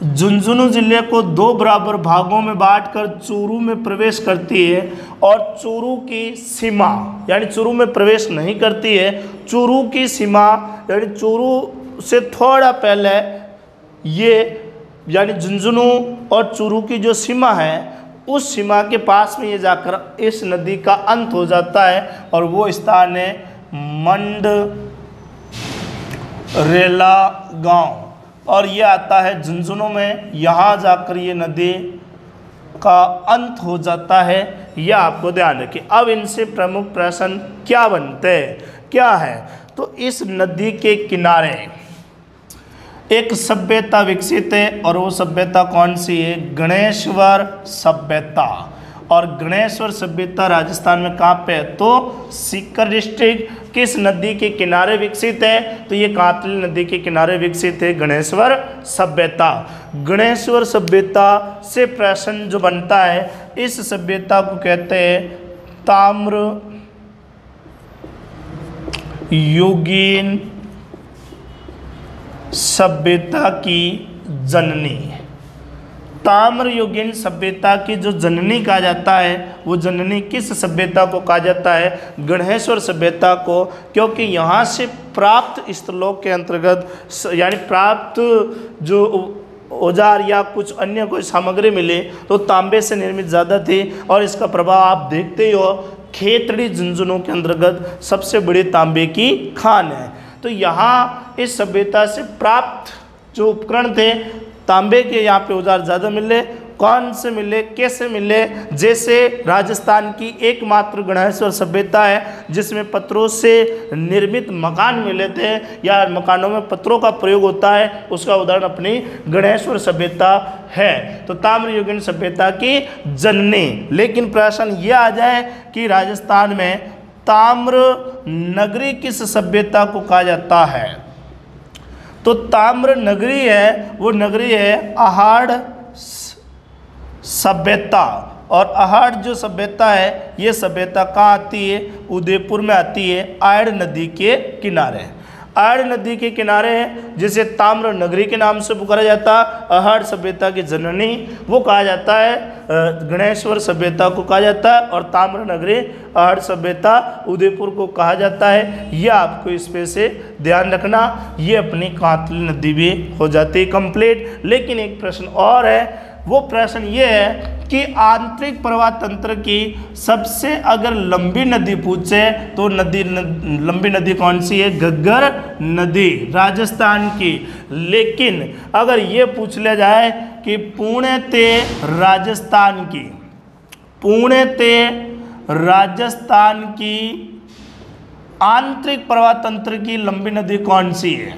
झुंझुनू जिले को दो बराबर भागों में बांटकर चूरू में प्रवेश करती है। और चूरू की सीमा, यानी चूरू में प्रवेश नहीं करती है, चूरू की सीमा यानी चूरू से थोड़ा पहले ये यानी झुंझुनू और चूरू की जो सीमा है, उस सीमा के पास में ये जाकर इस नदी का अंत हो जाता है। और वो स्थान है मंडरेला गांव, और ये आता है झुंझुनू में। यहाँ जाकर ये नदी का अंत हो जाता है। यह आपको ध्यान रखिए। अब इनसे प्रमुख प्रश्न क्या बनते हैं, क्या है? तो इस नदी के किनारे एक सभ्यता विकसित है, और वो सभ्यता कौन सी है? गणेश्वर सभ्यता। और गणेश्वर सभ्यता राजस्थान में कहाँ पे है? तो सीकर डिस्ट्रिक्ट। किस नदी के किनारे विकसित है? तो ये कातली नदी के किनारे विकसित है गणेश्वर सभ्यता। गणेश्वर सभ्यता से प्रश्न जो बनता है, इस सभ्यता को कहते हैं ताम्र युगीन सभ्यता की जननी। ताम्रयुगीन सभ्यता की जो जननी कहा जाता है, वो जननी किस सभ्यता को कहा जाता है? गणेश्वर सभ्यता को। क्योंकि यहाँ से प्राप्त स्थलों के अंतर्गत यानी प्राप्त जो औजार या कुछ अन्य कोई सामग्री मिले तो तांबे से निर्मित ज़्यादा थी। और इसका प्रभाव आप देखते ही हो, खेतड़ी झुंझुनू के अंतर्गत सबसे बड़ी तांबे की खान है। तो यहाँ इस सभ्यता से प्राप्त जो उपकरण थे, तांबे के यहाँ पे औजार ज़्यादा मिले। कौन से मिले, कैसे मिले? जैसे राजस्थान की एकमात्र गणेश्वर सभ्यता है जिसमें पत्थरों से निर्मित मकान मिले थे या मकानों में पत्थरों का प्रयोग होता है, उसका उदाहरण अपनी गणेश्वर सभ्यता है। तो ताम्रयुगीन सभ्यता की जननी। लेकिन प्रश्न ये आ जाए कि राजस्थान में ताम्र नगरी किस सभ्यता को कहा जाता है? तो ताम्र नगरी है, वो नगरी है अहाड़ सभ्यता। और अहाड़ जो सभ्यता है, ये सभ्यता कहाँ आती है? उदयपुर में आती है, आयड़ नदी के किनारे। आयड़ नदी के किनारे है, जिसे ताम्र नगरी के नाम से पुकारा जाता। अहाड़ सभ्यता की जननी वो कहा जाता है, गणेश्वर सभ्यता को कहा जाता है। और ताम्र नगरी अहाड़ सभ्यता उदयपुर को कहा जाता है। यह आपको इसमें से ध्यान रखना। ये अपनी कातली नदी भी हो जाती है कंप्लीट। लेकिन एक प्रश्न और है, वो प्रश्न ये है कि आंतरिक प्रवाह तंत्र की सबसे अगर लंबी नदी पूछे तो लंबी नदी कौन सी है? घग्गर नदी, राजस्थान की। लेकिन अगर ये पूछ लिया जाए कि पुणे ते राजस्थान की आंतरिक प्रवाह तंत्र की लंबी नदी कौन सी है?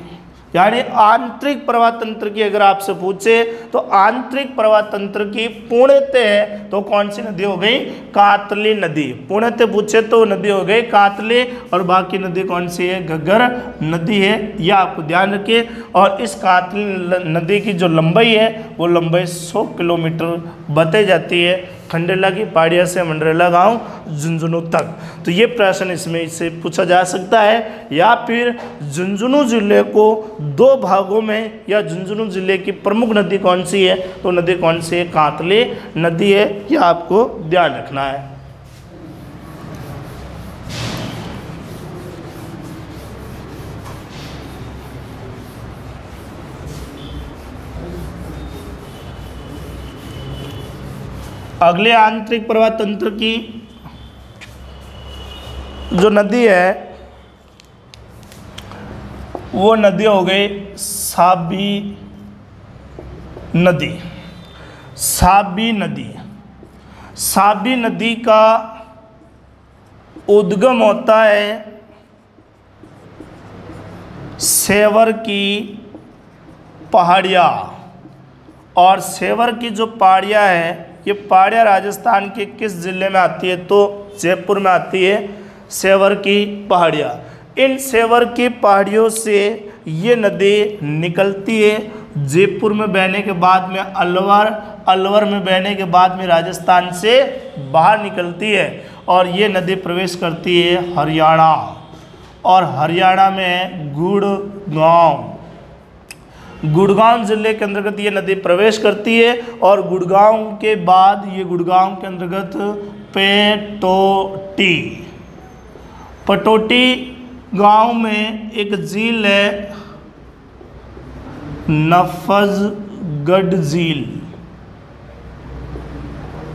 यानी आंतरिक प्रवाह तंत्र की अगर आपसे पूछे तो आंतरिक प्रवाह तंत्र की पुणे है तो कौन सी नदी हो गई? कातली नदी। पुणे से पूछे तो नदी हो गई कातली, और बाकी नदी कौन सी है? घग्गर नदी है। यह आपको ध्यान रखिए। और इस कातली नदी की जो लंबाई है, वो लंबाई 100 किलोमीटर बताई जाती है, खंडेला की पहाड़ियाँ से मंडरेला गांव झुंझुनू तक। तो ये प्रश्न इसमें से पूछा जा सकता है। या फिर झुंझुनू जिले को दो भागों में, या झुंझुनू जिले की प्रमुख नदी कौन सी है? तो नदी कौन सी है? कातली नदी है। यह आपको ध्यान रखना है। अगले आंतरिक प्रवाह तंत्र की जो नदी है वो नदी हो गई साबी नदी। साबी नदी, साबी नदी का उद्गम होता है सेवर की पहाड़ियाँ। और सेवर की जो पहाड़ियाँ है ये पहाड़ियाँ राजस्थान के किस ज़िले में आती है? तो जयपुर में आती है सेवर की पहाड़ियाँ। इन सेवर की पहाड़ियों से ये नदी निकलती है जयपुर में बहने के बाद में अलवर, अलवर में बहने के बाद में राजस्थान से बाहर निकलती है और ये नदी प्रवेश करती है हरियाणा। और हरियाणा में गुड़गांव, गुड़गांव ज़िले के अंतर्गत ये नदी प्रवेश करती है। और गुड़गांव के बाद ये गुड़गांव के अंतर्गत पेटोटी, पटोटी गांव में एक झील है नफजगढ़ झील।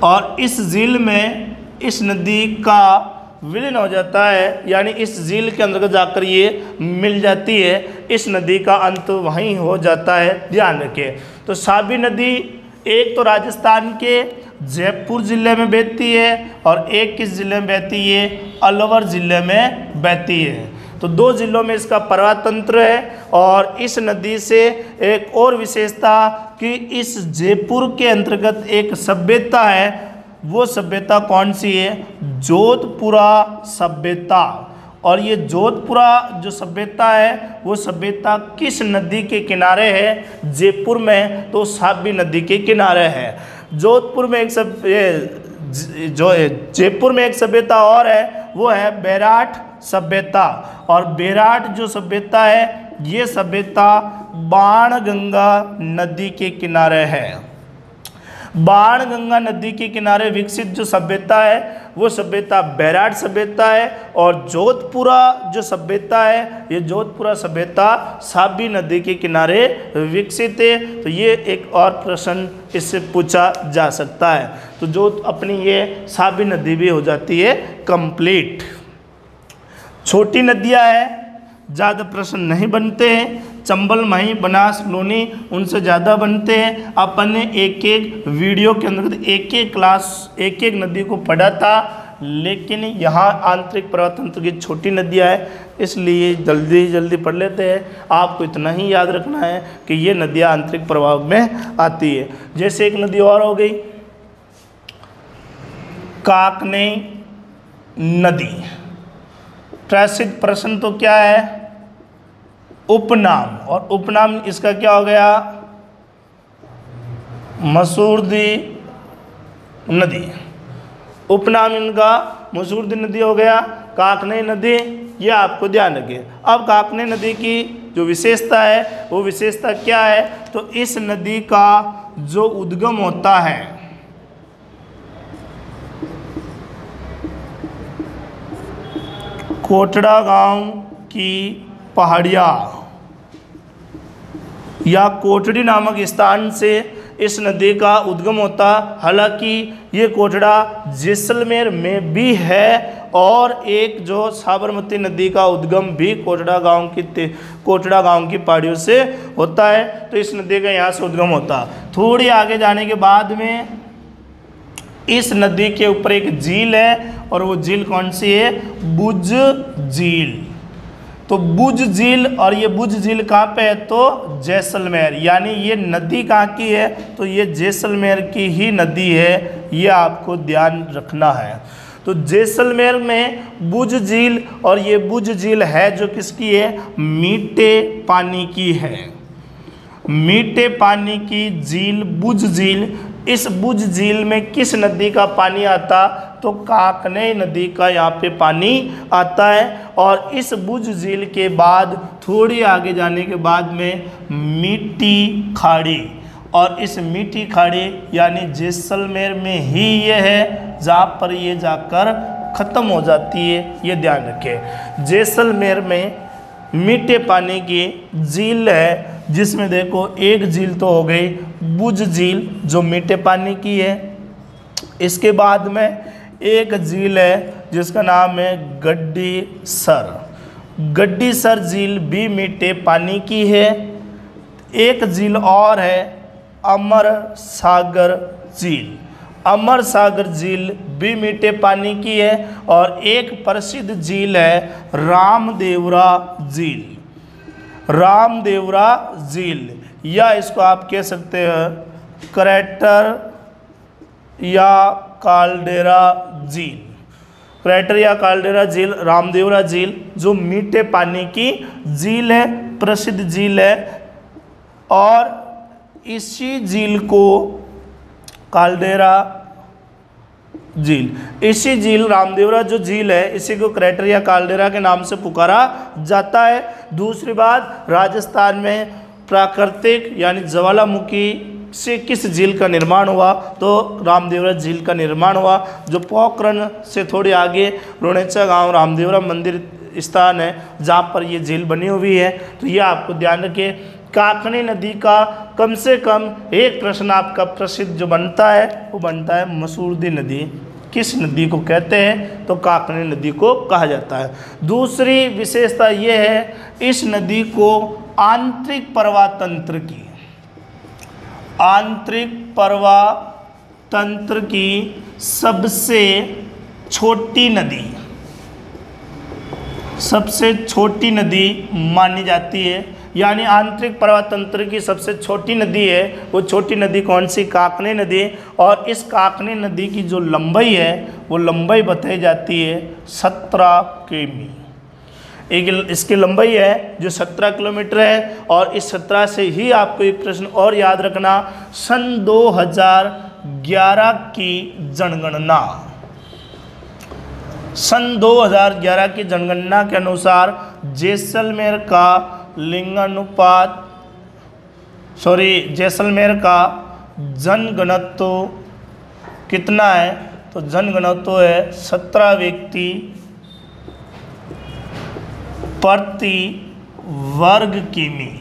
और इस झील में इस नदी का विलीन हो जाता है, यानी इस झील के अंतर्गत जाकर ये मिल जाती है। इस नदी का अंत वहीं हो जाता है, ध्यान रखें। तो साबी नदी एक तो राजस्थान के जयपुर ज़िले में बहती है और एक किस ज़िले में बहती है? अलवर ज़िले में बहती है। तो दो ज़िलों में इसका प्रवाह तंत्र है। और इस नदी से एक और विशेषता कि इस जयपुर के अंतर्गत एक सभ्यता है, वो सभ्यता कौन सी है? जोधपुरा सभ्यता। और ये जोधपुरा जो सभ्यता है वो सभ्यता किस नदी के किनारे है? जयपुर में, तो साबी नदी के किनारे है। जोधपुर में एक जयपुर में एक सभ्यता और है, वो है बेराट सभ्यता। और बेराट जो सभ्यता है ये सभ्यता बाणगंगा नदी के किनारे है। बाणगंगा नदी के किनारे विकसित जो सभ्यता है वो सभ्यता बेराट सभ्यता है। और जोधपुरा जो सभ्यता है ये जोधपुरा सभ्यता साबी नदी के किनारे विकसित है। तो ये एक और प्रश्न इससे पूछा जा सकता है। तो जो अपनी ये साबी नदी भी हो जाती है कंप्लीट। छोटी नदियाँ हैं, ज़्यादा प्रश्न नहीं बनते हैं। चंबल, मही, बनास, लोनी उनसे ज़्यादा बनते हैं। अपन ने एक एक वीडियो के अंदर एक एक क्लास एक एक नदी को पढ़ा था, लेकिन यहाँ आंतरिक प्रवाह तंत्र की छोटी नदियाँ हैं, इसलिए जल्दी जल्दी पढ़ लेते हैं। आपको इतना ही याद रखना है कि ये नदियाँ आंतरिक प्रवाह में आती है। जैसे एक नदी और हो गई काकने नदी। प्रसिद्ध प्रश्न तो क्या है? उपनाम। और उपनाम इसका क्या हो गया? मसूरदी नदी। उपनाम इनका मसूरदी नदी हो गया। काकने नदी, ये आपको ध्यान रखिए। अब काकने नदी की जो विशेषता है वो विशेषता क्या है? तो इस नदी का जो उद्गम होता है कोटड़ा गांव की पहाड़ियाँ या कोटड़ी नामक स्थान से इस नदी का उद्गम होता। हालांकि ये कोटड़ा जैसलमेर में भी है और एक जो साबरमती नदी का उद्गम भी कोटड़ा गांव की पहाड़ियों से होता है। तो इस नदी का यहाँ से उद्गम होता। थोड़ी आगे जाने के बाद में इस नदी के ऊपर एक झील है और वो झील कौन सी है? बुज झील। तो बुज झील, और ये बुज झील कहाँ पे है? तो जैसलमेर। यानी ये नदी कहाँ की है? तो ये जैसलमेर की ही नदी है, ये आपको ध्यान रखना है। तो जैसलमेर में बुज झील, और ये बुज झील है जो किसकी है? मीठे पानी की है। मीठे पानी की झील बुज झील। इस बुज झील में किस नदी का पानी आता? तो काकने नदी का यहाँ पे पानी आता है। और इस बुज झील के बाद थोड़ी आगे जाने के बाद में मीठी खाड़ी, और इस मीठी खाड़ी यानी जैसलमेर में ही ये है जहाँ पर ये जाकर ख़त्म हो जाती है, ये ध्यान रखें। जैसलमेर में मीठे पानी की झील है, जिसमें देखो एक झील तो हो गई बुज झील जो मीठे पानी की है, इसके बाद में एक झील है जिसका नाम है गड्डीसर। गड्डीसर झील भी मीठे पानी की है। एक झील और है अमर सागर झील। अमर सागर झील भी मीठे पानी की है। और एक प्रसिद्ध झील है रामदेवरा झील। रामदेवरा झील, या इसको आप कह सकते हैं क्रेटर या काल्डेरा झील। क्रेटर या काल्डेरा झील, रामदेवरा झील जो मीठे पानी की झील है, प्रसिद्ध झील है। और इसी झील को काल्डेरा झील, इसी झील रामदेवरा जो झील है इसी को क्रेटर या काल्डेरा के नाम से पुकारा जाता है। दूसरी बात, राजस्थान में प्राकृतिक यानी ज्वालामुखी से किस झील का निर्माण हुआ, तो रामदेवरा झील का निर्माण हुआ, जो पोखरण से थोड़ी आगे रोनेचा गांव रामदेवरा मंदिर स्थान है जहाँ पर ये झील बनी हुई है। तो ये आपको ध्यान रखिए। काकनी नदी का कम से कम एक प्रश्न आपका प्रसिद्ध जो बनता है वो बनता है मसूरदी नदी किस नदी को कहते हैं, तो काकनी नदी को कहा जाता है। दूसरी विशेषता ये है, इस नदी को आंतरिक प्रवाह तंत्र की, आंतरिक प्रवाह तंत्र की सबसे छोटी नदी, सबसे छोटी नदी मानी जाती है। यानी आंतरिक प्रवाह तंत्र की सबसे छोटी नदी है वो छोटी नदी कौन सी, काकनी नदी। और इस काकनी नदी की जो लंबाई है वो लंबाई बताई जाती है 17 किमी। एक इसकी लंबाई है जो 17 किलोमीटर है। और इस 17 से ही आपको एक प्रश्न और याद रखना, सन 2011 की जनगणना, सन 2011 की जनगणना के अनुसार जैसलमेर का लिंगानुपात, जैसलमेर का जनघनत्व कितना है, तो जनघनत्व है 17 व्यक्ति प्रति वर्ग किमी।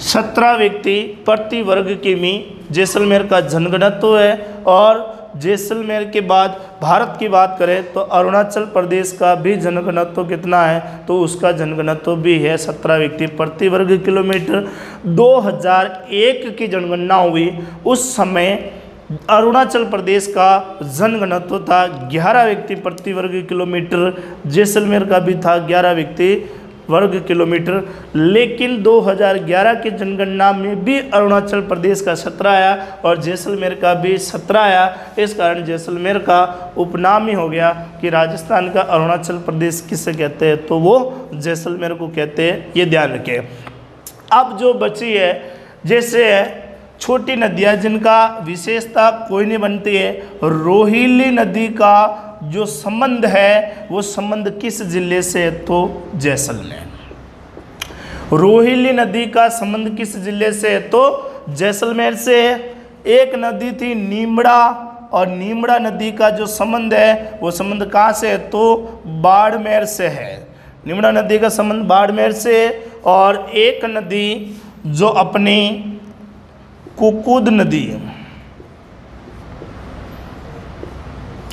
17 व्यक्ति प्रति वर्ग किमी जैसलमेर का जनघनत्व है। और जैसलमेर के बाद भारत की बात करें तो अरुणाचल प्रदेश का भी जनघनत्व कितना है, तो उसका जनघनत्व भी है 17 व्यक्ति प्रति वर्ग किलोमीटर। 2001 की जनगणना हुई, उस समय अरुणाचल प्रदेश का जनघनत्व था 11 व्यक्ति प्रति वर्ग किलोमीटर, जैसलमेर का भी था 11 व्यक्ति वर्ग किलोमीटर। लेकिन 2011 की जनगणना में भी अरुणाचल प्रदेश का 17 आया और जैसलमेर का भी 17 आया। इस कारण जैसलमेर का उपनाम ही हो गया कि राजस्थान का अरुणाचल प्रदेश किसे कहते हैं, तो वो जैसलमेर को कहते हैं, ये ध्यान रखें। अब जो बची है, जैसे छोटी नदियाँ जिनका विशेषता कोई नहीं बनती है, रोहिली नदी का जो संबंध है वो संबंध किस जिले से है, तो जैसलमेर। रोहिली नदी का संबंध किस जिले से है, तो जैसलमेर से है। एक नदी थी नीमड़ा, और नीमड़ा नदी का जो संबंध है वो संबंध कहाँ से है, तो बाड़मेर से है। नीमड़ा नदी का संबंध बाड़मेर से है। और एक नदी जो अपनी कुकुद नदी,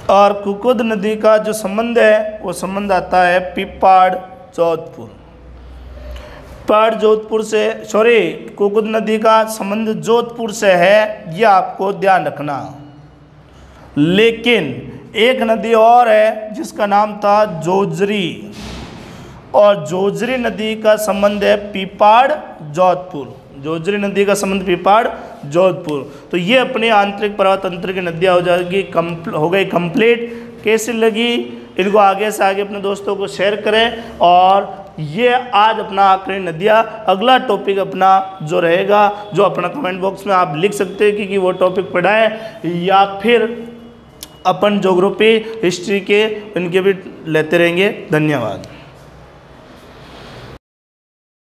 और कुकुद नदी का जो संबंध है वो संबंध आता है पिपाड़ जोधपुर। पिपाड़ जोधपुर से, कुकुद नदी का संबंध जोधपुर से है, ये आपको ध्यान रखना। लेकिन एक नदी और है जिसका नाम था जोजरी, और जोजरी नदी का संबंध है पिपाड़ जोधपुर। जोजरी नदी का संबंध पिपाड़ जोधपुर। तो ये अपने आंतरिक प्रवाह तंत्र की नदियाँ हो गई कंप्लीट। कैसी लगी, इनको आगे से आगे अपने दोस्तों को शेयर करें। और ये आज अपना आखिरी नदियाँ, अगला टॉपिक अपना जो रहेगा, जो अपना कमेंट बॉक्स में आप लिख सकते हैं कि वो टॉपिक पढ़ाएं, या फिर अपन ज्योग्राफी हिस्ट्री के इनके भी लेते रहेंगे। धन्यवाद।